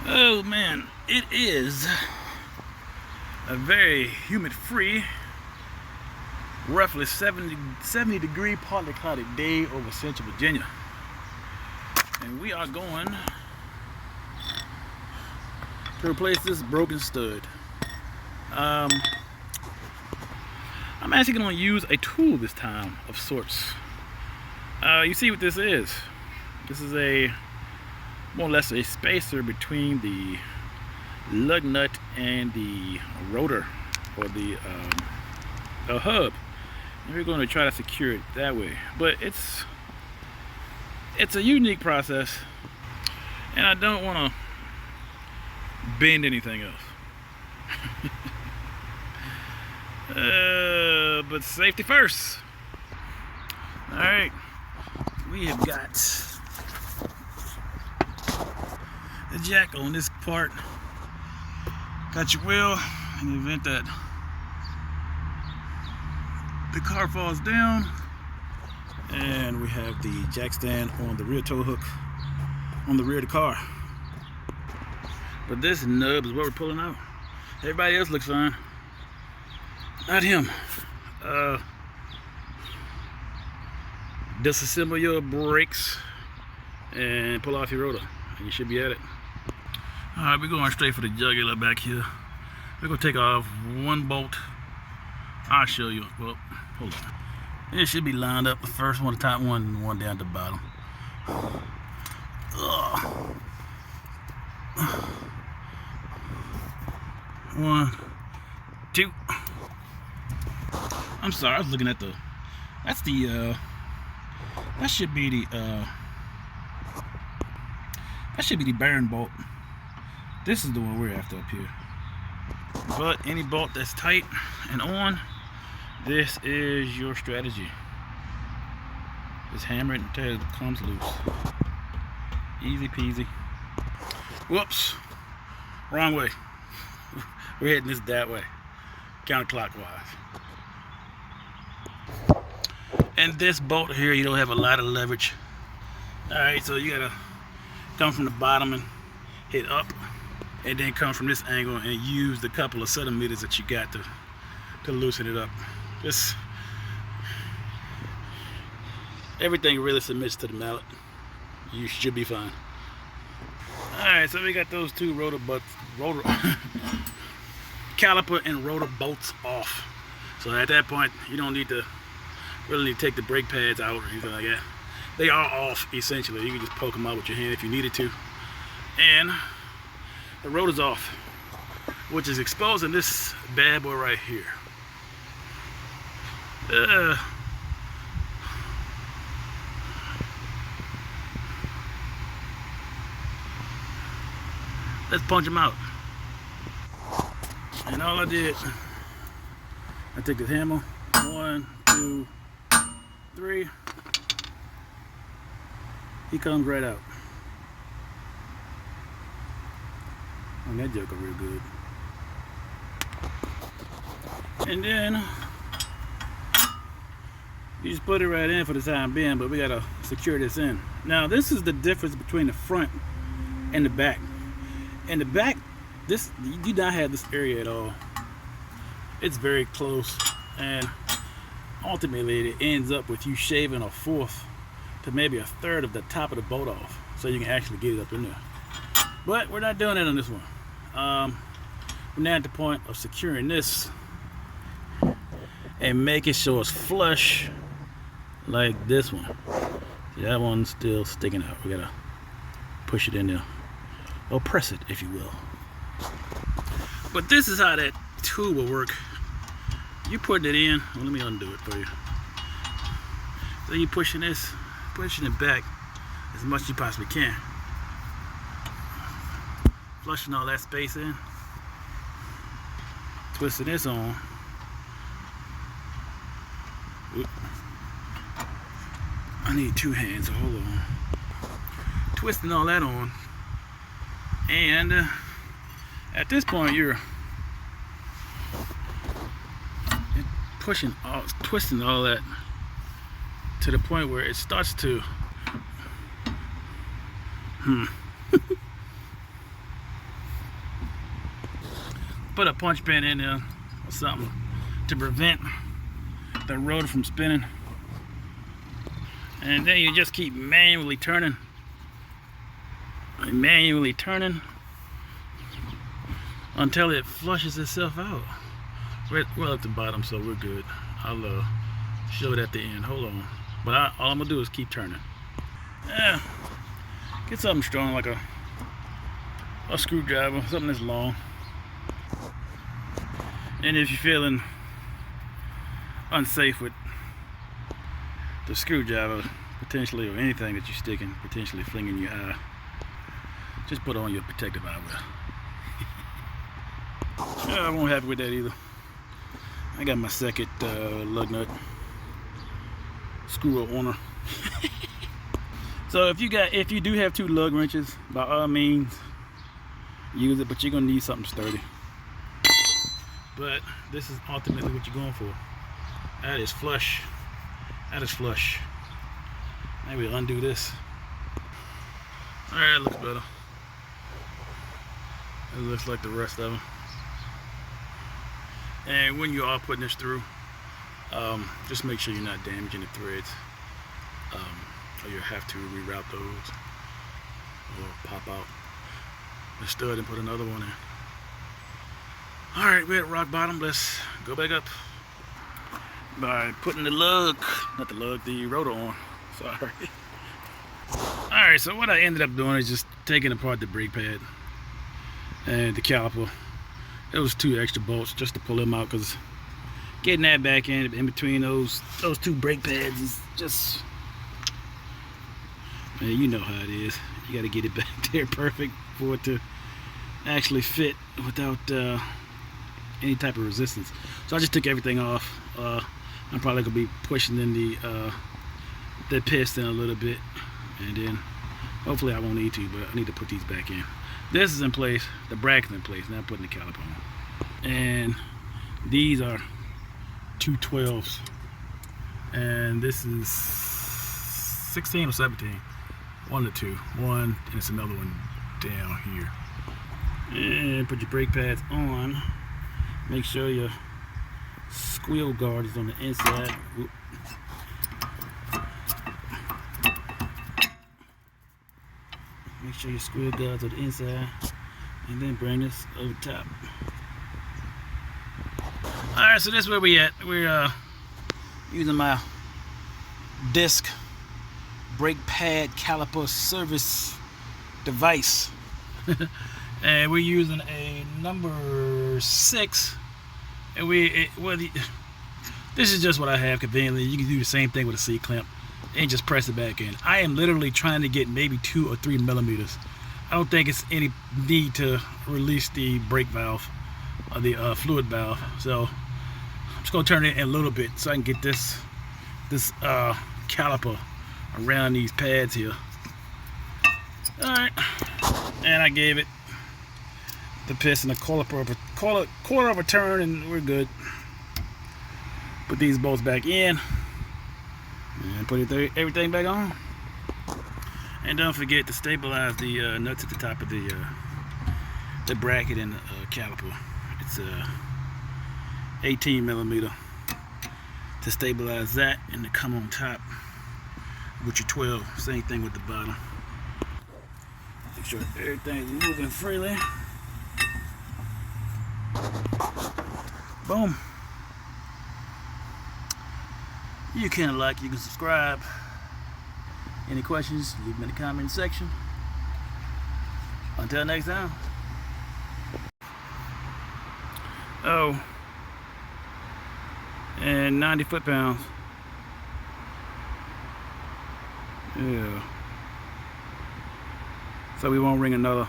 Oh man, it is a very humid, free, roughly 70 degree, partly cloudy day over central Virginia. And we are going to replace this broken stud. I'm actually going to use a tool this time of sorts. You see what this is? This is a more or less a spacer between the lug nut and the rotor, or the hub, and we're going to try to secure it that way. But it's a unique process, and I don't want to bend anything else. But safety first. All right, we have got the jack on this part. Got your wheel in the event that the car falls down, and we have the jack stand on the rear tow hook on the rear of the car. But this nub is what we're pulling out. Everybody else looks fine, not him. Disassemble your brakes and pull off your rotor, and you should be at it. Alright, we're going straight for the jugular back here. We're going to take off one bolt. I'll show you. Well, hold on. It should be lined up. The first one, the top one, and one down at the bottom. One, two. I'm sorry, I was looking at the... That's the... that should be the... that should be the bearing bolt. This is the one we're after up here. But any bolt that's tight and on, this is your strategy. Just hammer it until it comes loose. Easy peasy. Whoops. Wrong way. We're heading this that way. Counterclockwise. And this bolt here, you don't have a lot of leverage. Alright, so you gotta come from the bottom and hit up, and then come from this angle and use the couple of centimeters that you got to loosen it up. Just everything really submits to the mallet. You should be fine. Alright, so we got those two rotor caliper and rotor bolts off. So at that point, you don't need to really take the brake pads out or anything like that. They are off essentially. You can just poke them out with your hand if you needed to. And the rotor's off, which is exposing this bad boy right here. Let's punch him out. And all I did, I took the hammer, 1, 2, 3. He comes right out. And that joker real good. And then you just put it right in for the time being, but we gotta secure this in. Now this is the difference between the front and the back. In the back, this you do not have this area at all. It's very close, and ultimately it ends up with you shaving a fourth to maybe a third of the top of the bolt off, so you can actually get it up in there. But we're not doing that on this one. We're now at the point of securing this and making sure it's flush like this one. See, that one's still sticking out. We gotta push it in there, or press it if you will. But this is how that tool will work. You putting it in. Well, let me undo it for you. So you pushing this, pushing it back as much as you possibly can, flushing all that space in, twisting this on. Oop. I need two hands, so hold on. Twisting all that on, and at this point you're twisting all that to the point where it starts to put a punch pin in there or something to prevent the rotor from spinning. And then you just keep manually turning until it flushes itself out. We're at the bottom, so we're good. I'll show it at the end. Hold on. But all I'm gonna do is keep turning. Yeah. Get something strong like a screwdriver, something that's long. And if you're feeling unsafe with the screwdriver, potentially, or anything that you're sticking, potentially flinging your eye, just put on your protective eyewear. I won't happy with that either. I got my second lug nut screw on her. So if you do have 2 lug wrenches, by all means use it, but you're gonna need something sturdy. But this is ultimately what you're going for. That is flush. That is flush. Maybe we'll undo this. Alright, looks better. It looks like the rest of them. And when you are putting this through, just make sure you're not damaging the threads, or you'll have to reroute those or pop out the stud and put another one in. Alright, we're at rock bottom. Let's go back up by putting the rotor on. Sorry. Alright, so what I ended up doing is just taking apart the brake pad and the caliper. It was 2 extra bolts just to pull them out, because getting that back in between those 2 brake pads is just, man, you know how it is. You got to get it back there perfect for it to actually fit without any type of resistance. So I just took everything off. I'm probably gonna be pushing in the piston a little bit, and then hopefully I won't need to, but I need to put these back in. This is in place, the bracket's in place. Now I'm putting the caliper on. And these are 2 12s. And this is 16 or 17. 1 to 2. One, and it's another one down here. And put your brake pads on. Make sure your squeal guard is on the inside. Whoop. Make sure your squeal guards are the inside, and then bring this over top. Alright, so this is where we at. We're using my disc brake pad caliper service device. And we're using a number 6. And this is just what I have conveniently. You can do the same thing with a C-clamp and just press it back in. I am literally trying to get maybe 2 or 3 millimeters. I don't think it's any need to release the brake valve or the fluid valve. So I'm just gonna turn it in a little bit so I can get this caliper around these pads here. All right, and I gave it the piston a quarter of a turn, and we're good. Put these bolts back in and put everything back on. And don't forget to stabilize the nuts at the top of the bracket and the caliper. It's 18 millimeter to stabilize that, and to come on top with your 12. Same thing with the bottom. Make sure everything's moving freely. Boom. You can like, you can subscribe. Any questions, leave them in the comment section. Until next time. Oh, and 90 foot-pounds. Yeah. So we won't ring another